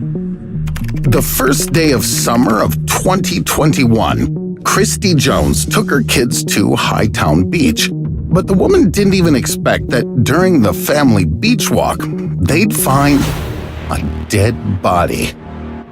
The first day of summer of 2021, Christy Jones took her kids to Hightown Beach. But the woman didn't even expect that during the family beach walk, they'd find a dead body.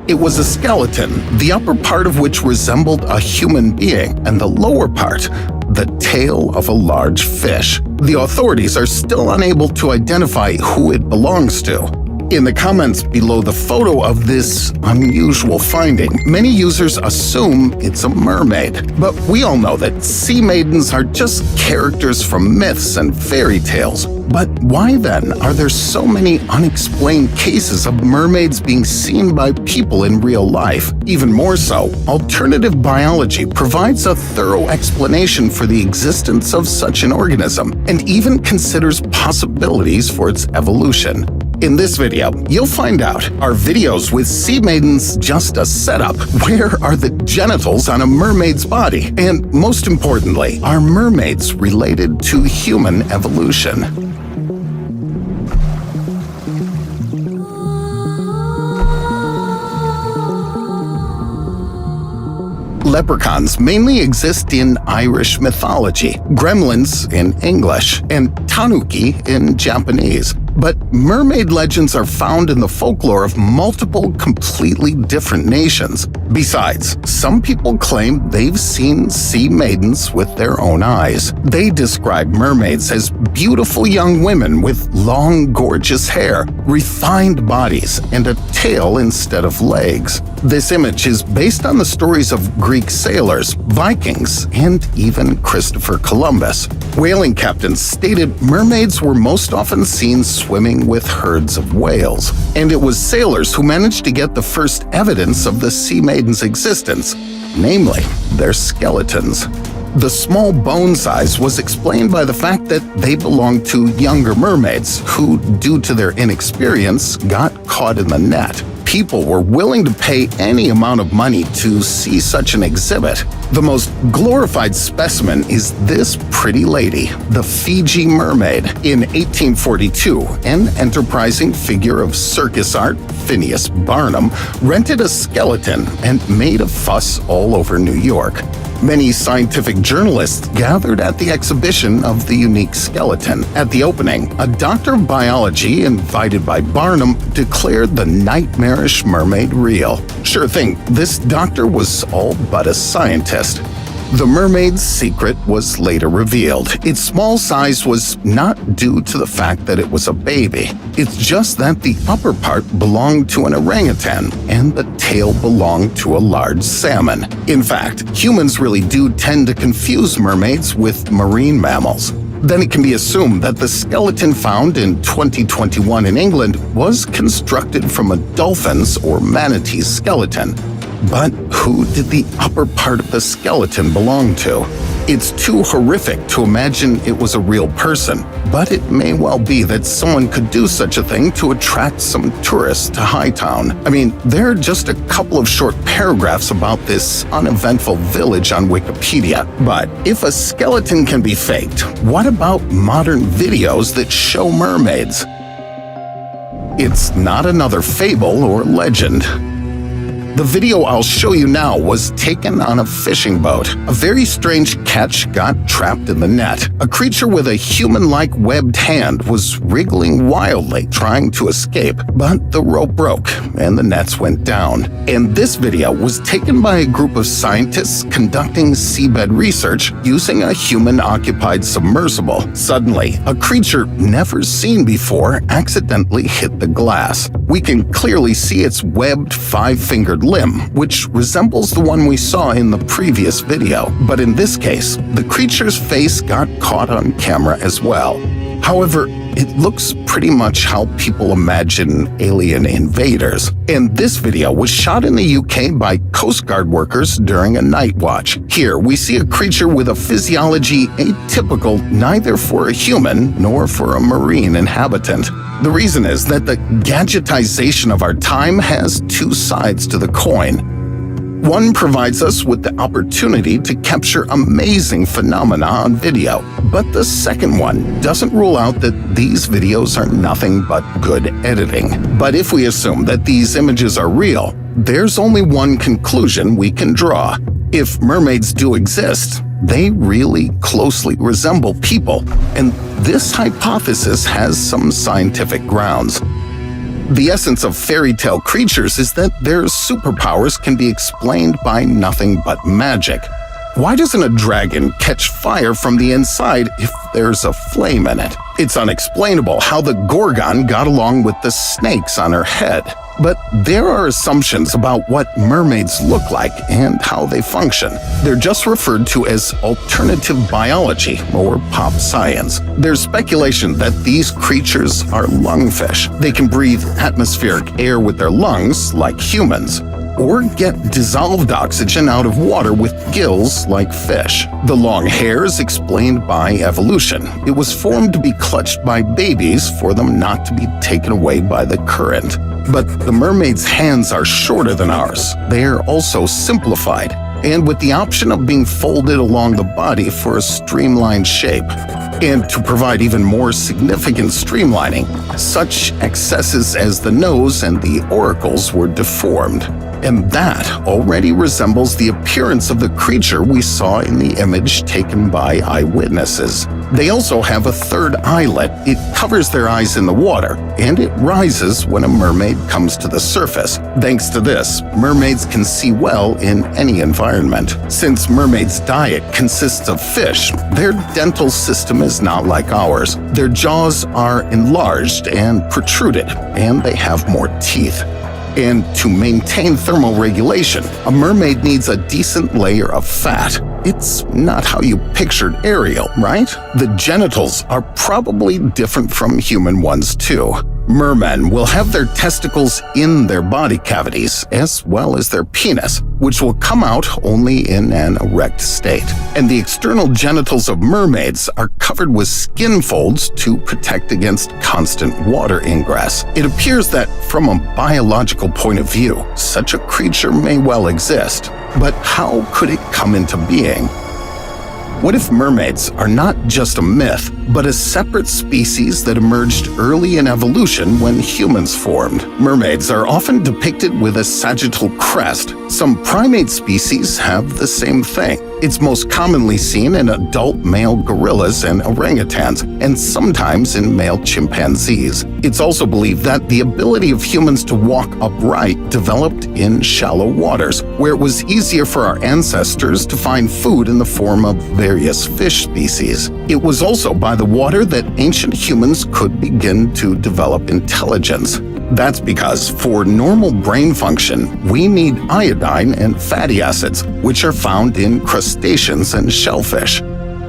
It was a skeleton, the upper part of which resembled a human being, and the lower part, the tail of a large fish. The authorities are still unable to identify who it belongs to. In the comments below the photo of this unusual finding, many users assume it's a mermaid. But we all know that sea maidens are just characters from myths and fairy tales. But why then are there so many unexplained cases of mermaids being seen by people in real life? Even more so, alternative biology provides a thorough explanation for the existence of such an organism and even considers possibilities for its evolution. In this video, you'll find out, are videos with sea maidens just a setup? Where are the genitals on a mermaid's body? And most importantly, are mermaids related to human evolution? Leprechauns mainly exist in Irish mythology, gremlins in English, and tanuki in Japanese. But mermaid legends are found in the folklore of multiple completely different nations. Besides, some people claim they've seen sea maidens with their own eyes. They describe mermaids as beautiful young women with long, gorgeous hair, refined bodies, and a tail instead of legs. This image is based on the stories of Greek sailors, Vikings, and even Christopher Columbus. Whaling captains stated mermaids were most often seen swimming with herds of whales, and it was sailors who managed to get the first evidence of the sea maidens' existence, namely their skeletons. The small bone size was explained by the fact that they belonged to younger mermaids who, due to their inexperience, got caught in the net. People were willing to pay any amount of money to see such an exhibit. The most glorified specimen is this pretty lady, the Fiji Mermaid. In 1842, an enterprising figure of circus art, Phineas Barnum, rented a skeleton and made a fuss all over New York. Many scientific journalists gathered at the exhibition of the unique skeleton. At the opening, a doctor of biology invited by Barnum declared the nightmarish mermaid real. Sure thing, this doctor was all but a scientist. The mermaid's secret was later revealed. Its small size was not due to the fact that it was a baby. It's just that the upper part belonged to an orangutan and the tail belonged to a large salmon. In fact, humans really do tend to confuse mermaids with marine mammals. Then it can be assumed that the skeleton found in 2021 in England was constructed from a dolphin's or manatee's skeleton. But who did the upper part of the skeleton belong to? It's too horrific to imagine it was a real person, but it may well be that someone could do such a thing to attract some tourists to Hightown. I mean, there are just a couple of short paragraphs about this uneventful village on Wikipedia. But if a skeleton can be faked, what about modern videos that show mermaids? It's not another fable or legend. The video I'll show you now was taken on a fishing boat. A very strange catch got trapped in the net. A creature with a human-like webbed hand was wriggling wildly, trying to escape, but the rope broke and the nets went down. And this video was taken by a group of scientists conducting seabed research using a human-occupied submersible. Suddenly, a creature never seen before accidentally hit the glass. We can clearly see its webbed, five-fingered limb, which resembles the one we saw in the previous video. But in this case, the creature's face got caught on camera as well. However, it looks pretty much how people imagine alien invaders. And this video was shot in the UK by Coast Guard workers during a night watch. Here, we see a creature with a physiology atypical neither for a human nor for a marine inhabitant. The reason is that the gadgetization of our time has two sides to the coin. One provides us with the opportunity to capture amazing phenomena on video, but the second one doesn't rule out that these videos are nothing but good editing. But if we assume that these images are real, there's only one conclusion we can draw. If mermaids do exist, they really closely resemble people, and this hypothesis has some scientific grounds. The essence of fairy tale creatures is that their superpowers can be explained by nothing but magic. Why doesn't a dragon catch fire from the inside if there's a flame in it? It's unexplainable how the Gorgon got along with the snakes on her head. But there are assumptions about what mermaids look like and how they function. They're just referred to as alternative biology or pop science. There's speculation that these creatures are lungfish. They can breathe atmospheric air with their lungs like humans, or get dissolved oxygen out of water with gills like fish. The long hair is explained by evolution. It was formed to be clutched by babies for them not to be taken away by the current. But the mermaid's hands are shorter than ours. They are also simplified, and with the option of being folded along the body for a streamlined shape. And to provide even more significant streamlining, such excesses as the nose and the auricles were deformed. And that already resembles the appearance of the creature we saw in the image taken by eyewitnesses. They also have a third eyelet. It covers their eyes in the water, and it rises when a mermaid comes to the surface. Thanks to this, mermaids can see well in any environment. Since mermaids' diet consists of fish, their dental system is not like ours. Their jaws are enlarged and protruded, and they have more teeth. And to maintain thermal regulation, a mermaid needs a decent layer of fat. It's not how you pictured Ariel, right? The genitals are probably different from human ones too. Mermen will have their testicles in their body cavities, as well as their penis, which will come out only in an erect state. And the external genitals of mermaids are covered with skin folds to protect against constant water ingress. It appears that, from a biological point of view, such a creature may well exist. But how could it come into being? What if mermaids are not just a myth, but a separate species that emerged early in evolution when humans formed? Mermaids are often depicted with a sagittal crest. Some primate species have the same thing. It's most commonly seen in adult male gorillas and orangutans, and sometimes in male chimpanzees. It's also believed that the ability of humans to walk upright developed in shallow waters, where it was easier for our ancestors to find food in the form of various fish species. It was also by the water that ancient humans could begin to develop intelligence. That's because for normal brain function, we need iodine and fatty acids, which are found in crustaceans and shellfish.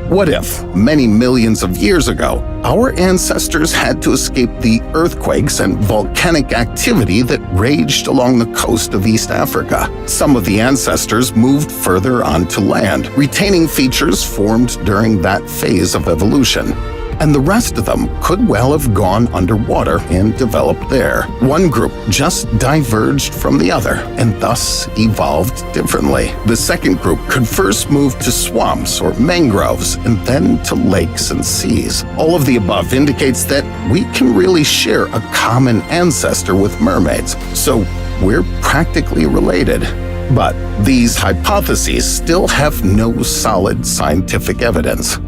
What if, many millions of years ago, our ancestors had to escape the earthquakes and volcanic activity that raged along the coast of East Africa? Some of the ancestors moved further onto land, retaining features formed during that phase of evolution. And the rest of them could well have gone underwater and developed there. One group just diverged from the other and thus evolved differently. The second group could first move to swamps or mangroves and then to lakes and seas. All of the above indicates that we can really share a common ancestor with mermaids, so we're practically related. But these hypotheses still have no solid scientific evidence.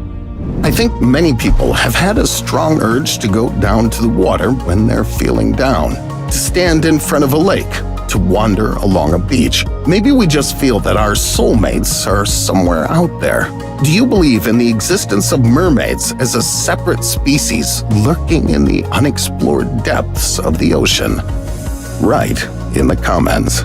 I think many people have had a strong urge to go down to the water when they're feeling down, to stand in front of a lake, to wander along a beach. Maybe we just feel that our soulmates are somewhere out there. Do you believe in the existence of mermaids as a separate species lurking in the unexplored depths of the ocean? Write in the comments.